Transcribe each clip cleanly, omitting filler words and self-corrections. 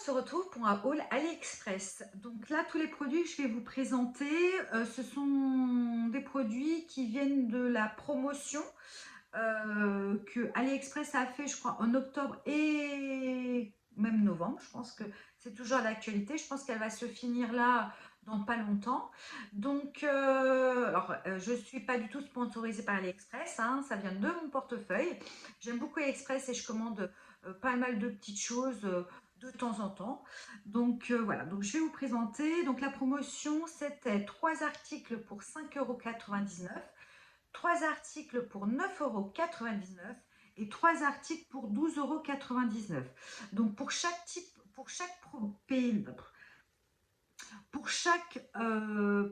se retrouve pour un haul AliExpress. Donc là, tous les produits que je vais vous présenter, ce sont des produits qui viennent de la promotion que AliExpress a fait, je crois, en octobre et même novembre. Je pense que c'est toujours d'actualité. Je pense qu'elle va se finir là dans pas longtemps. Donc, je ne suis pas du tout sponsorisée par AliExpress, hein, ça vient de mon portefeuille. J'aime beaucoup AliExpress et je commande pas mal de petites choses de temps en temps. Donc voilà, donc je vais vous présenter. Donc la promotion, c'était 3 articles pour 5,99 €, 3 articles pour 9,99 € et 3 articles pour 12,99 €. Donc pour chaque type, pour chaque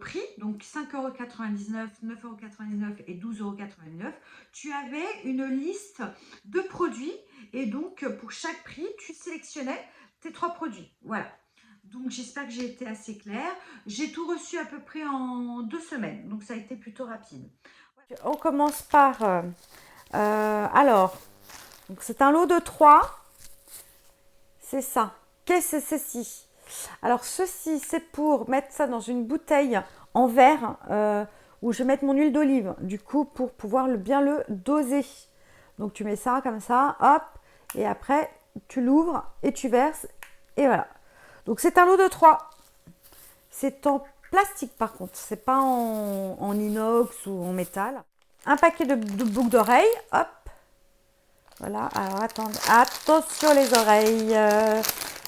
prix, donc 5,99 €, 9,99 € et 12,99 €, tu avais une liste de produits et donc pour chaque prix, tu sélectionnais tes 3 produits. Voilà. Donc j'espère que j'ai été assez claire. J'ai tout reçu à peu près en 2 semaines, donc ça a été plutôt rapide. On commence par, alors, c'est un lot de 3, c'est ça. Qu'est-ce que c'est ceci? Alors ceci, c'est pour mettre ça dans une bouteille en verre où je vais mettre mon huile d'olive, du coup, pour pouvoir bien le doser. Donc tu mets ça comme ça, hop, et après tu l'ouvres et tu verses, et voilà. Donc c'est un lot de 3. C'est en plastique par contre, c'est pas en inox ou en métal. Un paquet de boucles d'oreilles, hop. Voilà, alors attendez, attention les oreilles.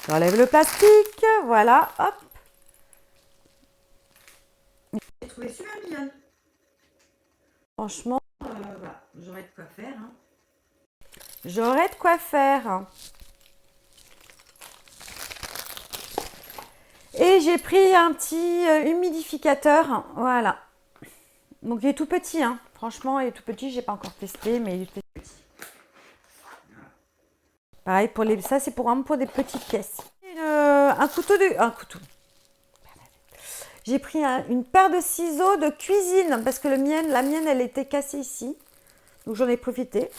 J'enlève le plastique, voilà, hop. J'ai trouvé super mignonne. Franchement, Voilà, j'aurais de quoi faire, hein. j'aurais de quoi faire. Et j'ai pris un petit humidificateur, voilà. Donc il est tout petit, hein. Franchement, il est tout petit, j'ai pas encore testé, mais il est petit. Pareil, ça c'est vraiment pour des petites pièces. Un couteau. J'ai pris une paire de ciseaux de cuisine parce que la mienne, elle était cassée ici. Donc j'en ai profité.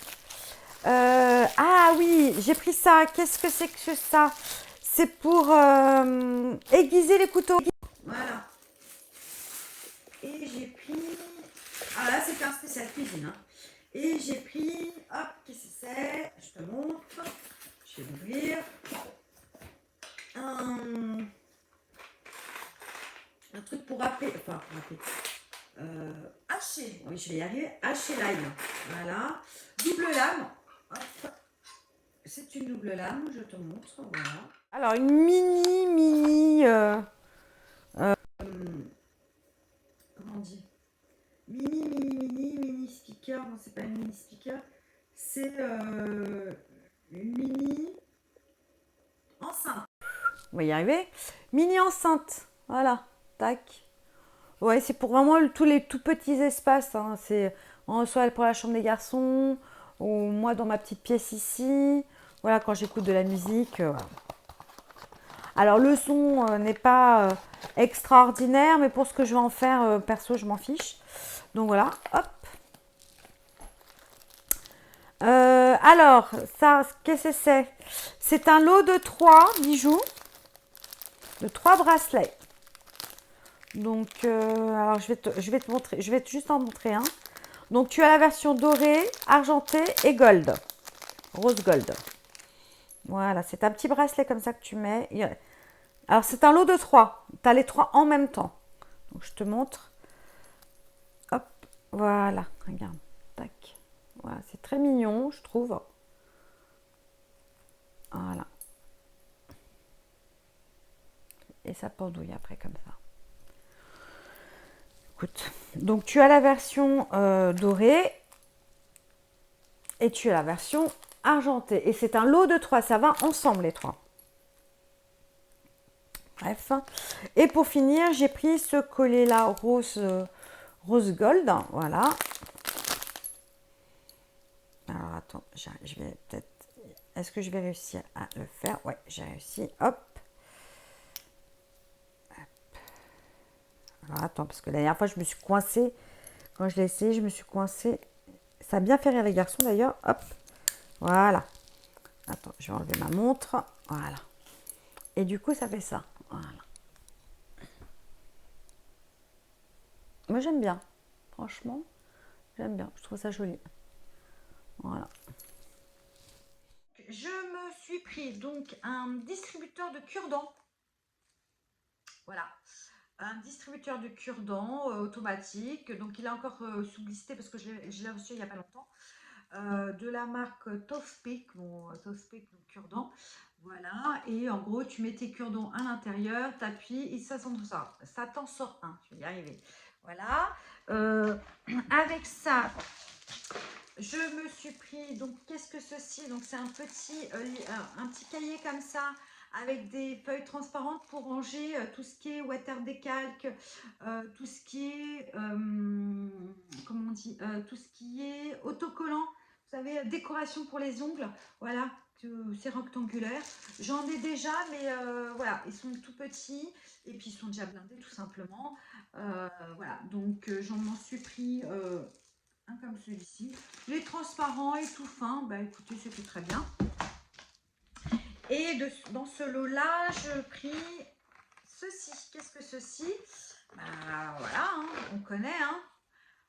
Ah oui, j'ai pris ça. Qu'est-ce que c'est que ça? C'est pour aiguiser les couteaux. Voilà. Et j'ai pris. Ah là, c'est un spécial cuisine, hein. Et j'ai pris. Hop, qu'est-ce que c'est? Je te montre. Je vais l'ouvrir. Un truc pour râper. Enfin, pour râper. Hacher. Oui, je vais y arriver. Hacher l'ail. Voilà. Double lame. Hop. C'est une double lame, je te montre. Voilà. Alors, une mini. Comment on dit? Mini speaker. Non, c'est pas une mini speaker. C'est une mini enceinte. On va y arriver. Mini enceinte. Voilà. Tac. Ouais, c'est pour vraiment tous les tout petits espaces, hein. C'est soit pour la chambre des garçons, ou moi dans ma petite pièce ici. Voilà, quand j'écoute de la musique. Voilà. Alors le son n'est pas extraordinaire, mais pour ce que je vais en faire, perso, je m'en fiche. Donc voilà, hop. Alors, ça, qu'est-ce que c'est? C'est un lot de 3 bijoux, de 3 bracelets. Donc, alors je vais te montrer, je vais juste en montrer un. Donc, tu as la version dorée, argentée et gold, rose gold. Voilà, c'est un petit bracelet comme ça que tu mets. Alors, c'est un lot de 3. Tu as les 3 en même temps. Donc, je te montre. Hop, voilà, regarde. Tac. Voilà, c'est très mignon, je trouve. Voilà. Et ça pendouille après comme ça. Écoute, donc tu as la version dorée et tu as la version argentée. Et c'est un lot de 3, ça va ensemble les 3. Bref. Et pour finir, j'ai pris ce collier-là rose gold. Voilà. Alors attends, je vais peut-être... Est-ce que je vais réussir à le faire? Ouais, j'ai réussi. Hop. Alors attends, parce que la dernière fois, je me suis coincée. Quand je l'ai essayé, je me suis coincée. Ça a bien fait rire les garçons d'ailleurs. Hop. Voilà. Attends, je vais enlever ma montre. Voilà. Et du coup, ça fait ça. Voilà. Moi, j'aime bien. Franchement, j'aime bien. Je trouve ça joli. Voilà. Je me suis pris donc un distributeur de cure-dents. Voilà. Un distributeur de cure-dents automatique. Donc, il est encore sous-listé parce que je l'ai reçu il n'y a pas longtemps. De la marque Toastpick, bon, Toastpick, donc cure-dents. Voilà. Et en gros, tu mets tes cure-dents à l'intérieur, t'appuies et ça sent tout ça. Ça t'en sort un. Tu vas y arriver. Voilà. Avec ça, je me suis pris, donc qu'est-ce que ceci? Donc c'est un petit cahier comme ça avec des feuilles transparentes pour ranger tout ce qui est water décalque, tout ce qui est, comment on dit, tout ce qui est autocollant, vous savez, décoration pour les ongles, voilà, c'est rectangulaire. J'en ai déjà, mais voilà, ils sont tout petits et puis ils sont déjà blindés tout simplement. Voilà, donc j'en suis pris un comme celui-ci. Les transparents et tout fin, bah écoutez, c'était très bien. Et dans ce lot-là, je pris ceci. Qu'est-ce que ceci? Bah voilà, hein, on connaît, hein.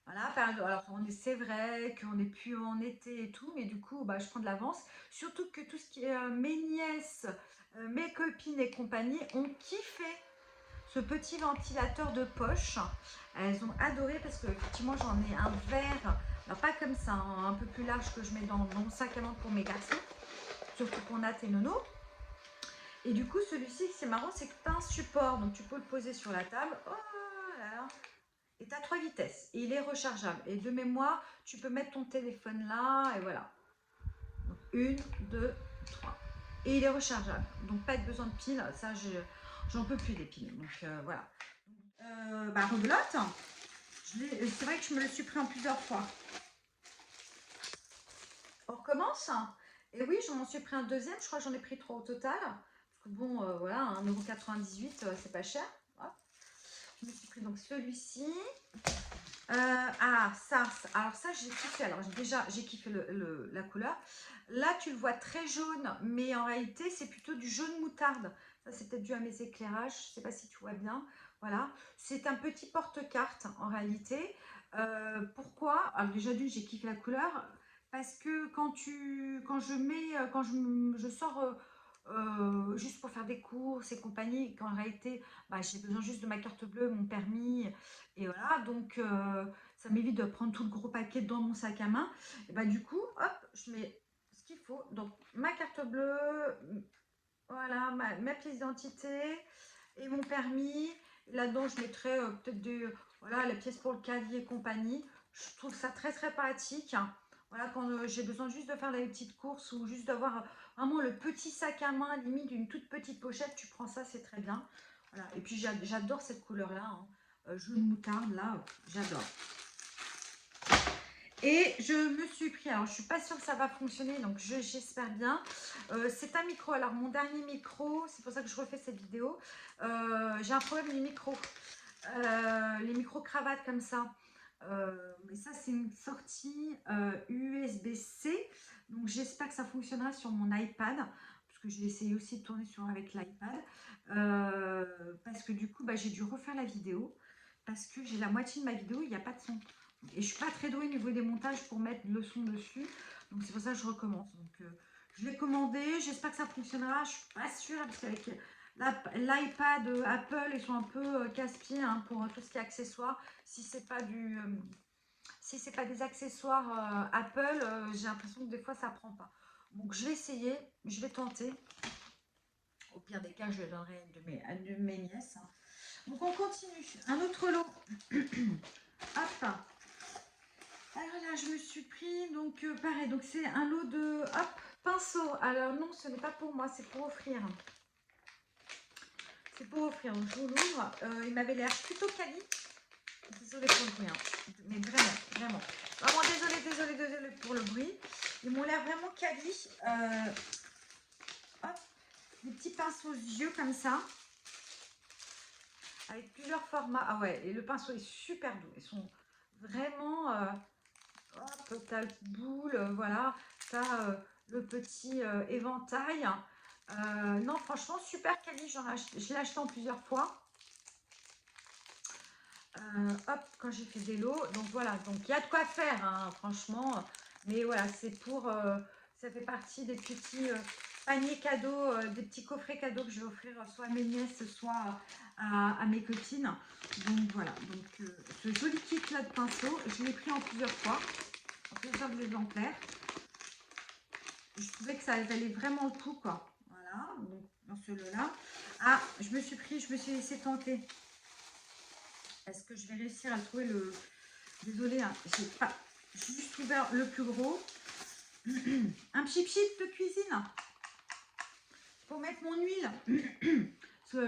Voilà, alors c'est vrai qu'on n'est plus en été et tout, mais du coup, bah, je prends de l'avance. Surtout que tout ce qui est mes nièces, mes copines et compagnie ont kiffé ce petit ventilateur de poche. Elles ont adoré parce que effectivement j'en ai un vert, alors pas comme ça, hein, un peu plus large que je mets dans mon sac à main pour mes garçons, surtout pour Nat et Nono. Et du coup celui-ci, c'est marrant, c'est que tu as un support, donc tu peux le poser sur la table. Oh là là. Et tu as 3 vitesses et il est rechargeable. Et de mémoire, tu peux mettre ton téléphone là et voilà. Donc 1, 2, 3. Et il est rechargeable. Donc pas de besoin de piles. Ça, j'en peux plus des piles. Donc voilà. Bah, rebelote. C'est vrai que je me le suis pris en plusieurs fois. On recommence. Et oui, je m'en suis pris un deuxième. Je crois que j'en ai pris 3 au total. Parce que bon, voilà, 1,98 €, c'est pas cher. Hop. Je me suis pris donc celui-ci. Alors ça j'ai kiffé. Alors déjà j'ai kiffé la couleur. Là tu le vois très jaune, mais en réalité c'est plutôt du jaune moutarde. Ça c'est peut-être dû à mes éclairages, je sais pas si tu vois bien. Voilà, c'est un petit porte-carte en réalité. Pourquoi? Alors déjà d'une, j'ai kiffé la couleur parce que quand je sors juste pour faire des courses et compagnie, qu'en réalité bah, j'ai besoin juste de ma carte bleue, mon permis, et voilà, donc ça m'évite de prendre tout le gros paquet dans mon sac à main. Et bah du coup, hop, je mets ce qu'il faut. Donc ma carte bleue, voilà, ma pièce d'identité et mon permis. Là-dedans, je mettrai peut-être voilà, la pièce pour le casier et compagnie. Je trouve ça très très pratique. Voilà, quand j'ai besoin juste de faire les petites courses ou juste d'avoir vraiment le petit sac à main, limite d'une toute petite pochette, tu prends ça, c'est très bien. Voilà. Et puis j'adore cette couleur-là, hein. Jaune moutarde, là, j'adore. Et je me suis pris, alors je suis pas sûre que ça va fonctionner, donc j'espère bien. C'est un micro, alors mon dernier micro, c'est pour ça que je refais cette vidéo. J'ai un problème des micros, les micros cravates comme ça. Mais ça c'est une sortie USB-C, donc j'espère que ça fonctionnera sur mon iPad, parce que j'ai essayé aussi de tourner avec l'iPad, parce que du coup bah, j'ai dû refaire la vidéo, parce que j'ai la moitié de ma vidéo, il n'y a pas de son. Et je suis pas très douée au niveau des montages pour mettre le son dessus. Donc c'est pour ça que je recommence. Donc je l'ai commandé. J'espère que ça fonctionnera. Je suis pas sûre parce qu'avec l'iPad Apple, ils sont un peu casse-pieds hein, pour tout ce qui est accessoires. Si c'est pas des accessoires Apple, j'ai l'impression que des fois ça prend pas. Donc je vais essayer, je vais tenter. Au pire des cas, je le donnerai à une de mes nièces. Donc on continue. Un autre lot. Hop. Alors là, je me suis pris, donc pareil, donc c'est un lot de pinceau. Alors non, ce n'est pas pour moi, c'est pour offrir. C'est pour offrir, donc je vous l'ouvre. Il m'avait l'air plutôt quali. Désolée pour le bruit, hein. Mais vraiment, vraiment. Vraiment désolée pour le bruit. Ils m'ont l'air vraiment quali. Hop, des petits pinceaux yeux comme ça. Avec plusieurs formats. Ah ouais, et le pinceau est super doux. Ils sont vraiment... hop, t'as le boule, voilà, t'as le petit éventail, Non, franchement, super quali. Je l'ai acheté en plusieurs fois. Hop, quand j'ai fait des lots. Donc voilà, donc il y a de quoi faire, hein, franchement. Mais voilà, c'est pour... ça fait partie des petits paniers cadeaux, des petits coffrets cadeaux que je vais offrir soit à mes nièces, soit à mes copines. Donc voilà, donc ce joli kit là de pinceau, je l'ai pris en plusieurs fois, en plusieurs exemplaires. Je trouvais que ça valait vraiment le coup, quoi. Voilà, donc dans ce lot-là. Ah, je me suis laissé tenter. Est-ce que je vais réussir à trouver le... Désolée, hein, j'ai pas juste ouvert le plus gros. Un chip de cuisine pour mettre mon huile.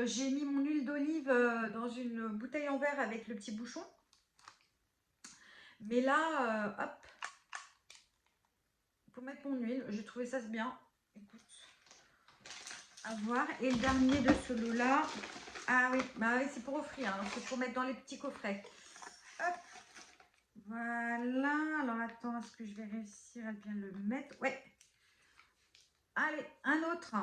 J'ai mis mon huile d'olive dans une bouteille en verre avec le petit bouchon. Mais là, hop, pour mettre mon huile, j'ai trouvé ça bien. Écoute, à voir. Et le dernier de ce lot-là, ah oui, bah oui, c'est pour offrir, hein, c'est pour mettre dans les petits coffrets. Hop, voilà. Alors attends, est-ce que je vais réussir à bien le mettre? Ouais. Allez, un autre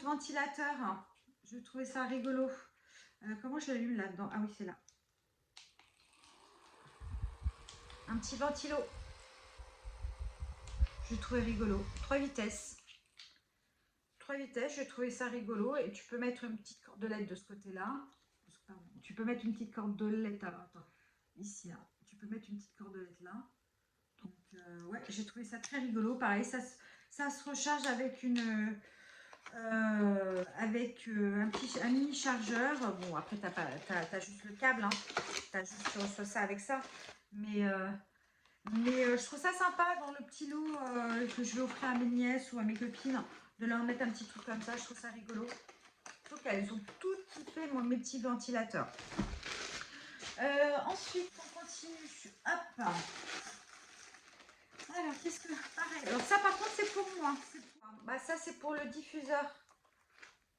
ventilateur. Je trouvais ça rigolo. Comment je l'allume là-dedans? Ah oui, c'est là. Un petit ventilo. Je trouvais rigolo. 3 vitesses. 3 vitesses, je trouvais ça rigolo. Et tu peux mettre une petite cordelette de ce côté-là. Tu peux mettre une petite cordelette. Alors, attends. Ici, là. Tu peux mettre une petite cordelette là. Donc, ouais, j'ai trouvé ça très rigolo. Pareil, ça se recharge avec une... avec un mini chargeur. Bon, après, t'as juste le câble, hein. Tu as juste sur ça avec ça. Mais je trouve ça sympa dans le petit lot que je vais offrir à mes nièces ou à mes copines, de leur mettre un petit truc comme ça. Je trouve ça rigolo. Donc, elles ont toutes kiffé mes petits ventilateurs. Ensuite, on continue. Hop. Alors, qu'est-ce que... Pareil. Alors, ça, par contre, c'est pour moi. Bah, ça, c'est pour le diffuseur.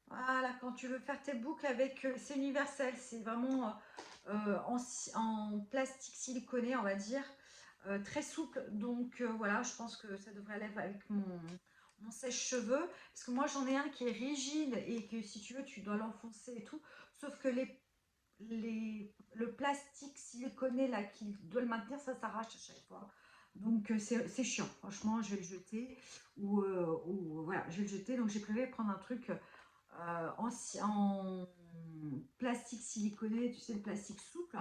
Voilà, quand tu veux faire tes boucles avec... c'est universel, c'est vraiment en plastique siliconé, on va dire, très souple. Donc voilà, je pense que ça devrait aller avec mon sèche-cheveux. Parce que moi, j'en ai un qui est rigide et que si tu veux, tu dois l'enfoncer et tout. Sauf que le plastique siliconé là, qui doit le maintenir, ça s'arrache à chaque fois. Donc c'est chiant, franchement, je vais le jeter. Ou voilà, je vais le jeter. Donc j'ai prévu de prendre un truc en plastique siliconé, tu sais, le plastique souple.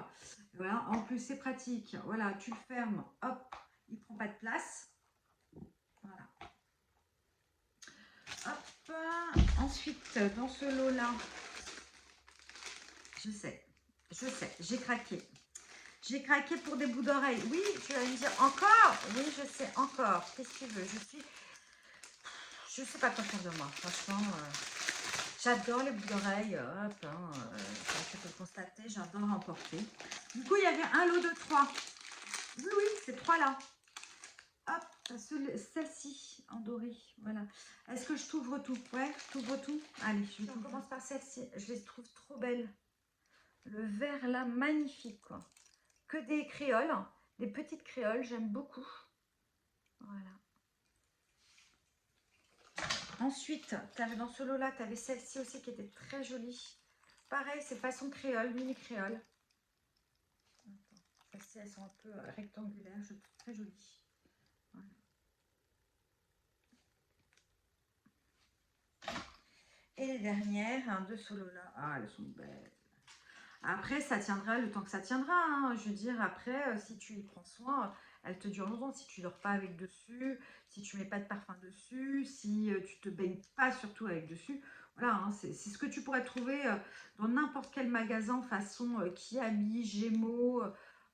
Voilà, en plus c'est pratique. Voilà, tu le fermes, hop, il prend pas de place. Voilà. Hop. Ensuite, dans ce lot-là, je sais, j'ai craqué. J'ai craqué pour des bouts d'oreilles. Oui, tu vas me dire encore. Oui, je sais, encore. Qu'est-ce que tu veux? Je sais pas quoi faire de moi, franchement. J'adore les boucles d'oreilles, hop, hein, tu peux le constater, j'adore emporter. Du coup, il y avait un lot de 3. Oui, oui, ces 3 là. Hop, celle-ci en doré, voilà. Est-ce que je t'ouvre tout? Ouais, je t'ouvre tout. Allez, je commence par celle-ci, je les trouve trop belles. Le vert là, magnifique, quoi. Que des créoles, des petites créoles, j'aime beaucoup. Voilà. Ensuite, dans ce lot-là, tu avais celle-ci aussi qui était très jolie. Pareil, c'est façon créole, mini créole. Celles-ci, elles sont un peu rectangulaires, je trouve très jolies. Voilà. Et les dernières, de ce lot-là. Ah, elles sont belles. Après, ça tiendra le temps que ça tiendra, hein. Je veux dire, après, si tu y prends soin, elle te dure longtemps. Si tu ne dors pas avec dessus, si tu mets pas de parfum dessus, si tu te baignes pas surtout avec dessus. Voilà, hein, c'est ce que tu pourrais trouver dans n'importe quel magasin façon Kiabi, Gémeaux,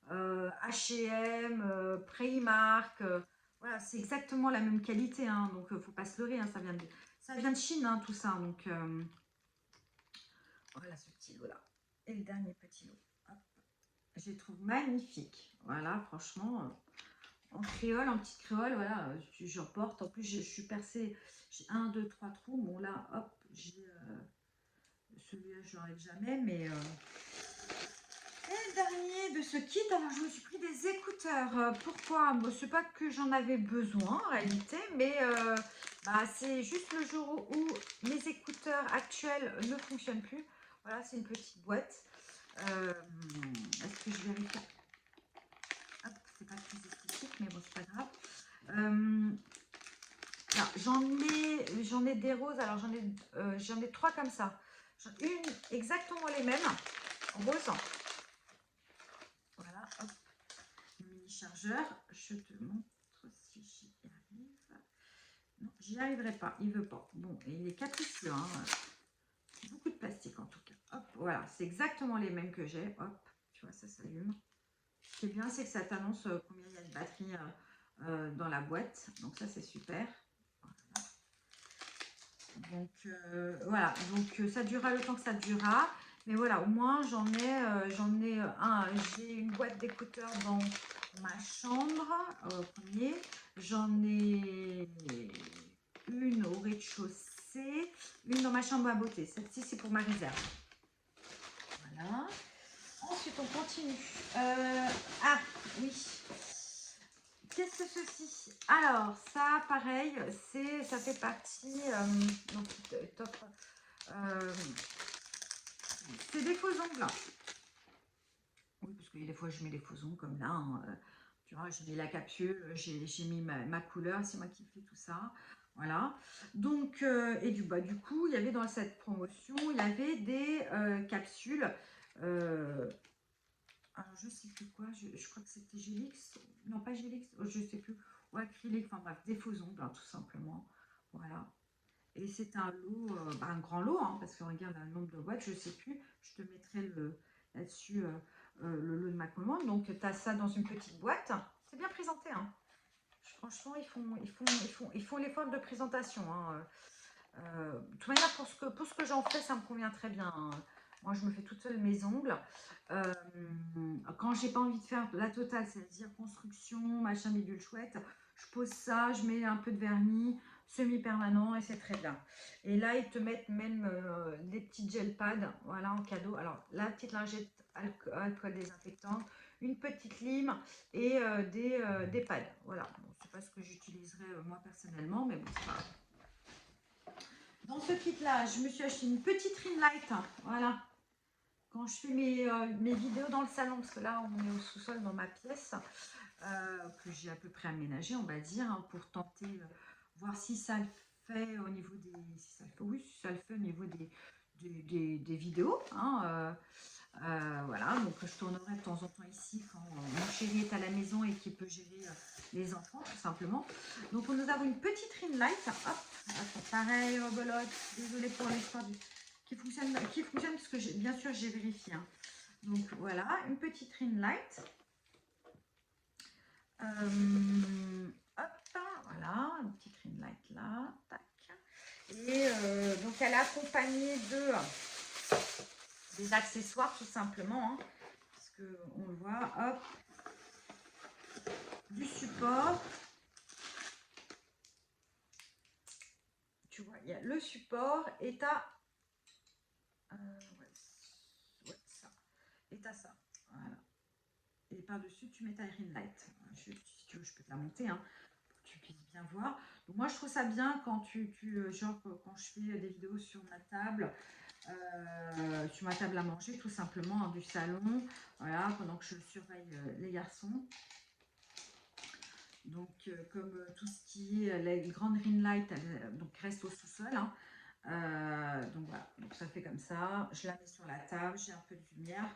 H&M, Primark. Voilà, c'est exactement la même qualité, hein, donc faut pas se leurrer, hein, ça vient de Chine, hein, tout ça. Donc voilà ce petit lot-là. Et le dernier petit lot. Hop. Je les trouve magnifiques. Voilà, franchement, en créole, en petite créole, voilà, je porte. En plus, je suis percée. J'ai 1, 2, 3 trous. Bon, là, hop, j'ai celui-là, je l'enlève jamais, mais Et dernier de ce kit, alors je me suis pris des écouteurs. Pourquoi? Bon, c'est pas que j'en avais besoin en réalité, mais c'est juste le jour où mes écouteurs actuels ne fonctionnent plus. Voilà, c'est une petite boîte. Est-ce que je vérifie? Hop, c'est pas très esthétique, mais bon, c'est pas grave. J'en ai des roses, alors j'en ai 3 comme ça. Une exactement les mêmes, rose. Voilà, hop, le mini chargeur. Je te montre si j'y arrive. Non, j'y arriverai pas, il veut pas. Bon, et il est capricieux, hein. Beaucoup de plastique en tout cas. Hop, voilà, c'est exactement les mêmes que j'ai. Hop, tu vois, ça s'allume. Ce qui est bien, c'est que ça t'annonce combien il y a de batterie dans la boîte. Donc ça, c'est super. Donc voilà, donc ça durera le temps que ça durera. Mais voilà, au moins j'ai une boîte d'écouteurs dans ma chambre premier. J'en ai une au rez-de-chaussée, une dans ma chambre à beauté. Celle-ci, c'est pour ma réserve. Voilà. Ensuite, on continue. Ah, oui. Qu'est-ce que ceci? Alors, ça, pareil, ça fait partie. Donc, c'est des faux ongles. Oui, parce que des fois, je mets des faux ongles comme là. Hein, tu vois, j'ai mis la capsule, j'ai mis ma couleur, c'est moi qui fais tout ça. Voilà. Donc, du coup, il y avait dans cette promotion, il y avait des capsules. Alors, je sais plus quoi, je crois que c'était Gélix. Non, pas Gélix, je sais plus. Ou acrylique, enfin bref, des faux ongles, hein, tout simplement. Voilà. Et c'est un lot, un grand lot, hein, parce que regarde le nombre de boîtes, je sais plus. Je te mettrai là-dessus le lot de ma commande. Donc, tu as ça dans une petite boîte. C'est bien présenté, hein. Franchement, ils font l'effort de présentation, hein. De toute manière, pour ce que j'en fais, ça me convient très bien, hein. Moi, je me fais toute seule mes ongles. Quand j'ai pas envie de faire la totale, c'est-à-dire construction, machin, bidule chouette, je pose ça, je mets un peu de vernis semi-permanent et c'est très bien. Et là, ils te mettent même des petits gel pads, voilà, en cadeau. Alors, la petite lingette alcool désinfectante, une petite lime et des pads. Voilà, bon, c'est pas ce que j'utiliserai moi personnellement, mais bon, c'est pas grave. Dans ce kit-là, je me suis acheté une petite ring light. Voilà. Quand je fais mes vidéos dans le salon, parce que là, on est au sous-sol dans ma pièce, que j'ai à peu près aménagée, on va dire, hein, pour tenter, voir si ça le fait au niveau des... Si ça le fait, oui, si ça le fait au niveau des vidéos. Hein, voilà, donc je tournerai de temps en temps ici quand mon chéri est à la maison et qu'il peut gérer les enfants, tout simplement. Donc nous avons une petite ring light. Hop, pareil, rebelote. Désolée pour l'histoire qui fonctionne parce que bien sûr j'ai vérifié. Hein. Donc voilà, une petite ring light. Hop, voilà, une petite ring light là. Tac. Et donc elle est accompagnée des accessoires tout simplement. Hein, parce qu'on le voit, hop, du support. Tu vois, il y a le support et t'as ça. Et t'as ça. Voilà. Et par-dessus, tu mets ta ring light. Si tu veux, je peux te la monter, hein, pour que tu puisses bien voir. Donc moi, je trouve ça bien quand genre, quand je fais des vidéos sur ma table à manger, tout simplement, hein, du salon, voilà, pendant que je surveille les garçons. Donc, comme tout ce qui est les grandes ring lights, donc reste au sous-sol. Hein. Donc voilà, donc ça fait comme ça. Je la mets sur la table, j'ai un peu de lumière.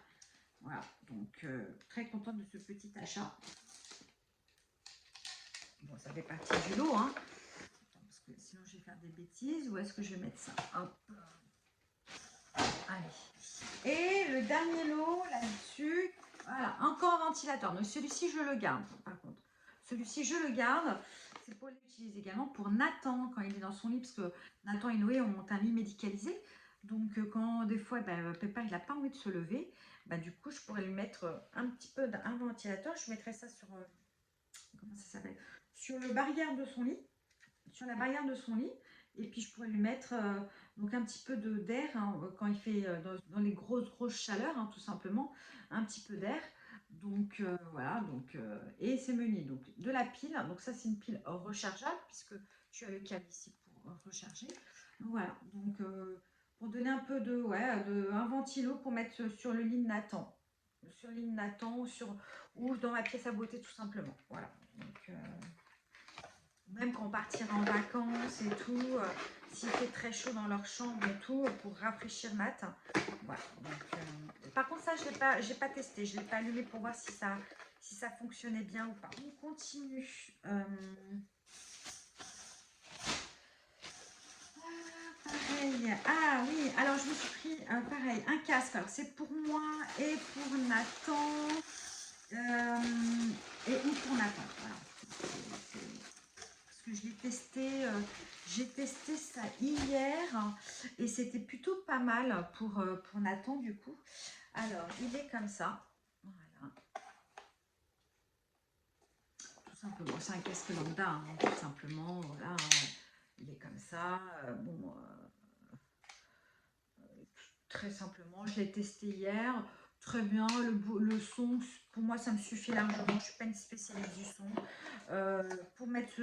Voilà, donc très contente de ce petit achat. Bon, ça fait partie du lot, hein. Attends, parce que sinon je vais faire des bêtises. Où est-ce que je vais mettre ça? Hop. Allez. Et le dernier lot là-dessus, voilà, encore un ventilateur. Donc celui-ci, je le garde, par contre. Celui-ci, je le garde. C'est pour l'utiliser également pour Nathan quand il est dans son lit, parce que Nathan et Noé ont un lit médicalisé. Donc quand des fois, Pépin, il n'a pas envie de se lever, du coup, je pourrais lui mettre un petit peu d'un ventilateur. Je mettrais ça sur, comment ça s'appelle? Sur le barrière de son lit. Sur la barrière de son lit. Et puis je pourrais lui mettre donc un petit peu d'air hein, quand il fait dans les grosses chaleurs, hein, tout simplement, un petit peu d'air. Donc voilà, donc, et c'est menu. Donc de la pile, donc ça c'est une pile rechargeable puisque tu as le câble ici pour recharger. Donc voilà, donc pour donner un peu un ventilo pour mettre sur le lit de Nathan. Sur le lit de Nathan ou dans ma pièce à beauté tout simplement. Voilà. Donc, même quand on partira en vacances et tout, s'il fait très chaud dans leur chambre et tout, pour rafraîchir Nat. Voilà. Donc, par contre, ça, j'ai pas testé. Je ne l'ai pas allumé pour voir si ça fonctionnait bien ou pas. On continue. Pareil. Ah oui, alors je me suis pris pareil, un casque. Alors c'est pour moi et pour Nathan. Et ou pour Nathan. Voilà. Parce que je l'ai testé, j'ai testé ça hier et c'était plutôt pas mal pour Nathan du coup. Alors, il est comme ça. Voilà. Tout simplement, c'est un casque lambda, hein, tout simplement. Voilà, il est comme ça. Bon, très simplement, je l'ai testé hier. Très bien, le son, pour moi, ça me suffit largement. Je ne suis pas une spécialiste du son. Pour mettre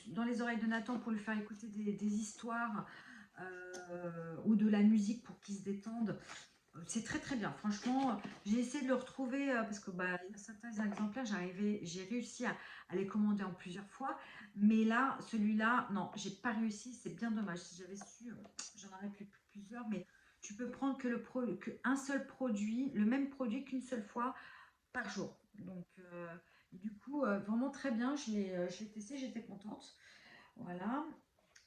dans les oreilles de Nathan, pour lui faire écouter des histoires ou de la musique pour qu'il se détende, c'est très très bien. Franchement, j'ai essayé de le retrouver parce que bah, il y a certains exemplaires, j'ai réussi à les commander en plusieurs fois. Mais là, celui-là, non, j'ai pas réussi. C'est bien dommage. Si j'avais su, j'en aurais pris plusieurs. Mais tu peux prendre qu'un seul produit, le même produit qu'une seule fois par jour. Donc, du coup, vraiment très bien. Je l'ai testé, j'étais contente. Voilà.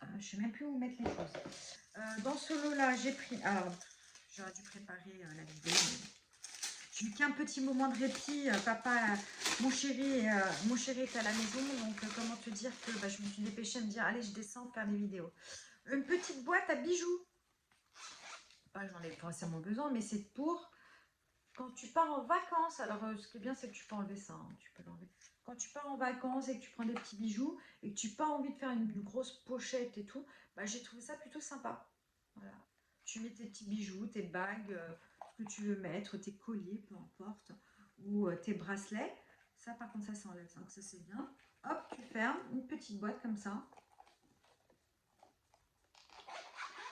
Je ne sais même plus où mettre les choses. Dans ce lot-là, j'ai pris. Alors, j'aurais dû préparer la vidéo. J'ai eu qu'un petit moment de répit. Papa, mon chéri est à la maison. Donc, comment te dire que bah, je me suis dépêchée de me dire allez, je descends faire des vidéos. Une petite boîte à bijoux. J'en ai forcément besoin, mais c'est pour quand tu pars en vacances. Alors, ce qui est bien, c'est que tu peux enlever ça. Hein, tu peux l'enlever. Quand tu pars en vacances et que tu prends des petits bijoux et que tu n'as pas envie de faire une grosse pochette et tout, bah, j'ai trouvé ça plutôt sympa. Voilà. Tu mets tes petits bijoux, tes bagues, ce que tu veux mettre, tes colliers, peu importe, ou tes bracelets. Ça, par contre, ça s'enlève. Donc, ça, c'est bien. Hop, tu fermes une petite boîte comme ça.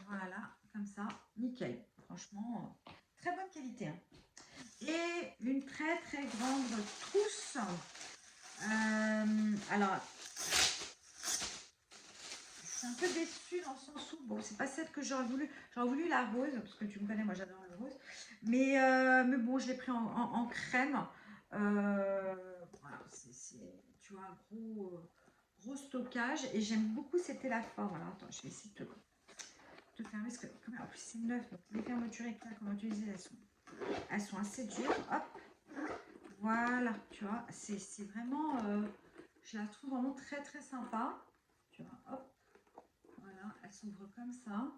Voilà, comme ça, nickel. Franchement, très bonne qualité. Hein. Et une très très grande trousse. Alors, je suis un peu déçue dans le sens où, bon, c'est pas celle que j'aurais voulu. J'aurais voulu la rose, parce que tu me connais, moi j'adore le rose. Mais bon, je l'ai pris en crème. Voilà, tu vois, un gros stockage. Et j'aime beaucoup, c'était la forme. Alors, attends, je vais essayer de te fermer, parce que en plus c'est neuf, donc les fermetures éclats, comment tu disais, elles sont assez dures. Hop, voilà, tu vois, c'est vraiment, je la trouve vraiment très très sympa. Tu vois, hop, voilà, elle s'ouvre comme ça.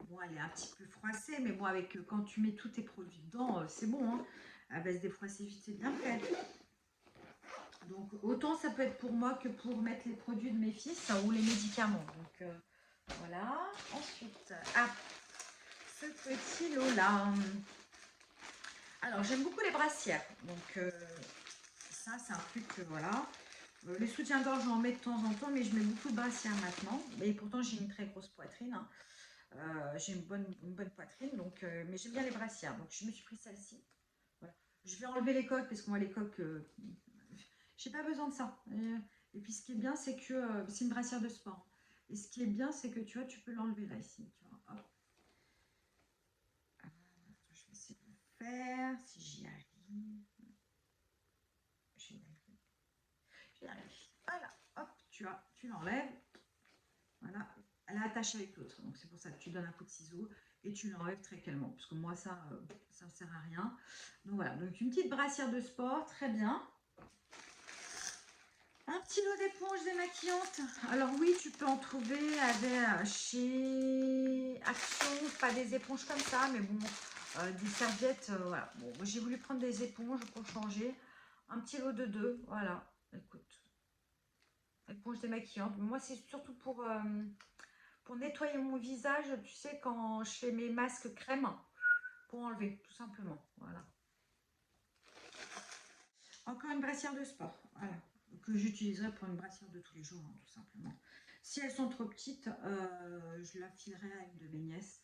Bon, elle est un petit peu froissée, mais bon, avec quand tu mets tous tes produits dedans, c'est bon. Hein. Elle va se défroisser vite, c'est bien fait. Donc, autant ça peut être pour moi que pour mettre les produits de mes fils ou les médicaments. Donc, voilà. Ensuite, ce petit lot-là. Alors, j'aime beaucoup les brassières. Donc, ça, c'est un truc que, voilà. Les soutiens-gorge, j'en mets de temps en temps, mais je mets beaucoup de brassières maintenant. Et pourtant, j'ai une très grosse poitrine. Hein. J'ai une bonne poitrine, donc, mais j'aime bien les brassières. Donc, je me suis pris celle-ci. Voilà. Je vais enlever les coques, parce que moi, les coques, j'ai pas besoin de ça. Et puis, ce qui est bien, c'est que c'est une brassière de sport. Et ce qui est bien, c'est que tu vois, tu peux l'enlever là, ici. Tu vois, hop. Je vais essayer de le faire, si j'y arrive. J'y arrive. Voilà, hop, tu vois, tu l'enlèves. Voilà, elle est attachée avec l'autre. Donc c'est pour ça que tu donnes un coup de ciseau et tu l'enlèves très calmement. Parce que moi, ça ne sert à rien. Donc voilà, donc une petite brassière de sport, très bien. Un petit lot d'éponges démaquillantes. Alors oui, tu peux en trouver chez Action, pas des éponges comme ça, mais bon, des serviettes, voilà. Bon, j'ai voulu prendre des éponges pour changer. Un petit lot de deux, voilà. Écoute, éponge démaquillante. Mais moi, c'est surtout pour nettoyer mon visage, tu sais, quand je fais mes masques crème, pour enlever, tout simplement. Voilà. Encore une brassière de sport, voilà, que j'utiliserai pour une brassière de tous les jours, hein, tout simplement. Si elles sont trop petites, je la filerai à une de mes nièces,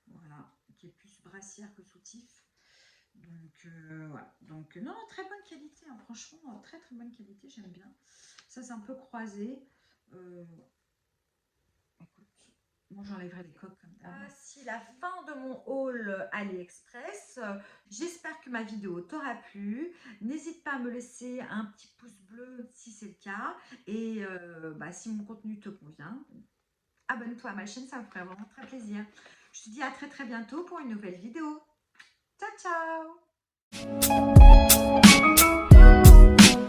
voilà, qui est plus brassière que soutif. Donc voilà, donc non, très bonne qualité, hein, franchement, très très bonne qualité, j'aime bien. Ça c'est un peu croisé. Écoute, moi j'enlèverai les coques comme ça. Voici la fin de mon haul AliExpress. J'espère que ma vidéo t'aura plu. N'hésite pas à me laisser un petit pouce bleu si c'est le cas. Et si mon contenu te convient, abonne-toi à ma chaîne, ça me ferait vraiment très plaisir. Je te dis à très très bientôt pour une nouvelle vidéo. Ciao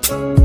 ciao!